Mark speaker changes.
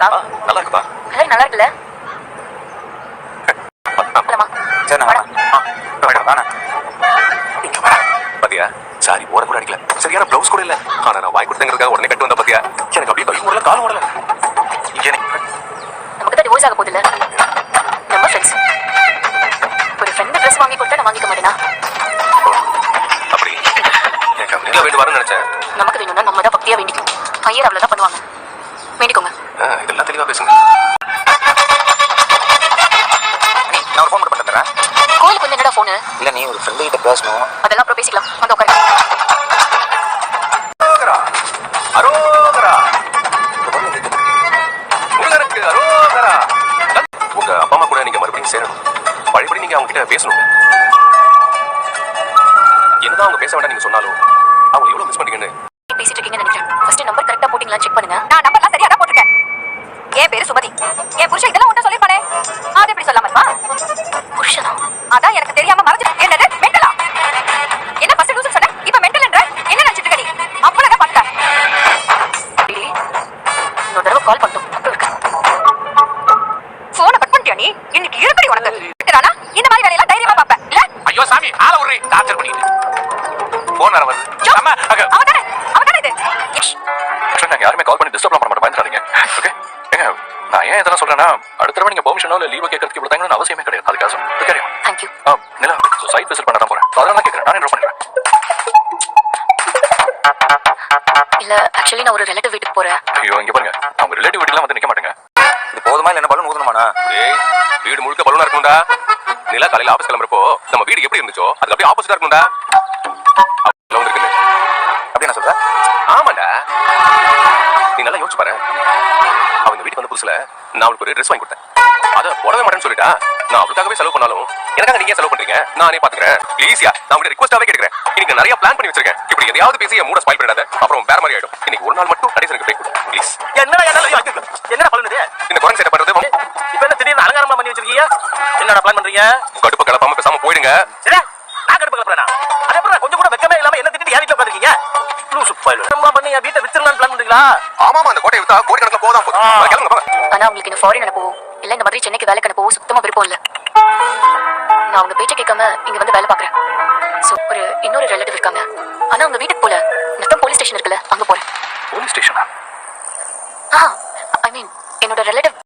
Speaker 1: இருக்கா?
Speaker 2: நல்லா இருக்குப்பா.
Speaker 1: கலர் நல்லா இருக்குல்ல?
Speaker 2: சரி நான் பாத்தியா, சாரி ஓட கூட அடிக்கல, சரியான பிளவுஸ் கூட இல்ல, ஆனா நான் வாங்கி கொடுத்தேங்கிறதுக்காக உடனே கட்டு வந்த பாத்தியா, எனக்கு அப்படியே கை மூடல கால் மூடல.
Speaker 1: நமக்கு தான் டிவோர்ஸ் ஆக போகுது இல்ல, நம்ம ஃப்ரெண்ட்ஸ். ஒரு ஃப்ரெண்ட் ட்ரெஸ் வாங்கி கொடுத்தா நான் வாங்கிக்க மாட்டேனா?
Speaker 2: அப்படி எனக்கு அப்படியே வேண்டு வரணும்னு நினைச்சேன்.
Speaker 1: நமக்கு வேணும்னா நம்ம தான் பக்தியா வேண்டிக்கணும். ஐயர் அவ்வளவுதான் பண்ணுவாங்க, வேண்டிக்கோங்க.
Speaker 2: இதெல்லாம் தெளிவா பேசுங்க. நான் ஒரு ஃபோன் மட்டும் பண்ணி தரேன்.
Speaker 1: கோயிலுக்கு வந்து என்னடா ஃபோனு?
Speaker 3: இல்ல நீ ஒரு ஃப்ரெண்ட் கிட்ட பேசணும்.
Speaker 1: அதெல்லாம் அப்புறம் பேசிக்கலாம், வந்து உட்காரு.
Speaker 2: அரோகரா முருகனுக்கு அரோகரா. உங்க அப்பா அம்மா கூட நீங்க மறுபடியும் சேரணும். பழையபடி நீங்க அவங்க கிட்ட பேசணும். என்னதான் அவங்க பேச வேண்டாம் நீங்க சொன்னாலும் அவங்க எவ்வளவு மிஸ் பண்ணீங்கன்னு
Speaker 1: பேசிட்டு இருக்கீங்கன்னு நினைக்கிறேன். ஃபர்ஸ்ட் நம்பர் கரெக்ட்டா போட்டிங்களான்னு செக் பண்ணுங்க. நான் நம்பர்லாம் சரியா தான் போட்டுருக்கேன். என் பேரு சுமதி. என் புருஷன் இதெல்லாம் உன்கிட்ட சொல்லிருப்பானே, அது எப்படி சொல்லாம இருப்பா? புருஷனா? அதான் எனக்கு தெரியாம மறைச்சு. என்னது மெண்டலா? என்ன ஃபர்ஸ்ட் லூசு சொன்ன, இப்ப மெண்டல்ன்ற என்ன நினைச்சிட்டு இருக்க நீ? அவ்வளவுதான் பாத்துட்ட. இன்னொரு தடவை கால் பண்ணோம் அப்புறம் இருக்க. போனை கட் பண்ணிட்டியா நீ? இன்னைக்கு இருக்கடி உனக்கு. இருக்கறானா? இந்த மாதிரி வேலையெல்லாம் தைரியமா பாப்ப இல்ல?
Speaker 2: ஐயோ சாமி, ஆள உர்றி டார்ச்சர் பண்ணிட்டு போன் வர வருது. அம்மா
Speaker 1: அவதானே இது.
Speaker 2: ஆக்சுவலா நான் யாருமே கால் பண்ணி டிஸ்டர்ப் பண்ண மாட்டேன், பயந்துறாதீங்க. ஓகே ஏங்க, நான் ஏன் இதெல்லாம் சொல்றேன்னா, அடுத்த தடவை நீங்க பெர்மிஷனோ இல்ல லீவ் கேட்கறதுக்கு இவ்வளவு தாங்கன்னு அவசியமே கிடையாது. அதுக்காக சொல்றேன்.
Speaker 1: Thank you.
Speaker 2: Nila side visit பண்ண தான் போறேன், அதனால தான் கேட்கறேன். நான் ட்ராப் பண்ணிடுறேன்.
Speaker 1: இல்ல ஆக்சுவலி நான் ஒரு ரிலேட்டிவ் வீட்டுக்கு போறேன்.
Speaker 2: ஐயோ இங்க பாருங்க, அவங்க ரிலேட்டிவ் வீட்டுல வந்து நிக்க மாட்டேங்க.
Speaker 3: இது போதுமா இல்ல என்ன பலூன் ஊதணுமாண்ணா?
Speaker 2: ஏய், வீடு முழுக்க பலூனா இருக்கும்டா. நிலா காலையில ஆபீஸ் கிளம்புறப்போ நம்ம வீடு எப்படி இருந்துச்சோ அதுக்கு அப்படியே ஆப்போசிட்டா இருக்கும்டா. அவ்வளவு இருக்குது.
Speaker 3: அப்படி என்ன சொல்ற?
Speaker 2: ஆமாண்டா, நீ நல்லா யோசிச்சு பாரு. அவங்க வீட்டுக்கு வந்த புதுசுல நான் அவளுக்கு ஒரு ட்ரெஸ் வாங்கி கொடுத்தேன். அதை போடவே மாட்டேன்னு சொல்லிட்டா. நான் அவளுக்காகவே செலவு பண்ணாலும் எனக்காக நீங்க செலவு பண்றீங்க, நானே பாத்துக்கிறேன். ப்ளீஸ்யா, நான் உங்க ரிக்வெஸ்டாவே கேட்கிறேன். இன்னைக்கு நிறைய பிளான் பண்ணி வச்சிருக்கேன். இப்படி எதையாவது பேசி என் மூட ஸ்பாயில் பண்ணிடாத, அப்புறம் வேற மாதிரி ஆயிடும். இன்னைக்கு ஒரு நாள் மட்டும் கடைசி எனக்கு பிரேக் கொடு ப்ளீஸ்.
Speaker 3: என்ன பண்ணுது?
Speaker 2: இந்த குரங்கு செட்டப் பண்றது
Speaker 3: இப்ப என்ன திடீர்னு அலங்காரமா பண்ணி வச்சிருக்கீங்க? என்னடா பிளான் பண்றீங்க?
Speaker 2: கடுப்பு கலப்பாம பேசாம போயிடுங்க.
Speaker 3: நான் கடுப்பு கலப்புறேனா? அதே அப்புறம் கொஞ்சம் கூட வெக்கமே இல்லாம என்ன திட்டிட்டு என் வீட்டுல உட்காந்துருக்கீங்க? லூசு பாயில நம்ம பண்ணி என் வீட்டை வித்துறலாம்னு பிளான் பண்றீங்களா?
Speaker 2: ஆமாமா, அந்த கோட்டையை வித்தா கோடி கணக்குல போதான் போதும். கிளம்புங்க போங்க.
Speaker 1: ஆனா உங்களுக்கு இந்த ஃபாரின் அனுப்பவோ இல்ல இந்த மாதிரி சென்னைக்கு வேலைக்கு அனுப்பவோ சுத்தமா விருப்பம் இல்ல. நான் அவங்க பேச்ச கேட்காம இங்க வந்து வேலை பாக்குறேன். சோ ஒரு இன்னொரு ரிலேட்டிவ் இருக்காங்க, ஆனா அவங்க வீட்டுக்கு போல. நத்தம் போலீஸ் ஸ்டேஷன் இருக்குல்ல, அங்க போறேன்.
Speaker 2: போலீஸ் ஸ்டேஷனா?
Speaker 1: ஐ மீன் என்னோட ரிலேட்டிவ்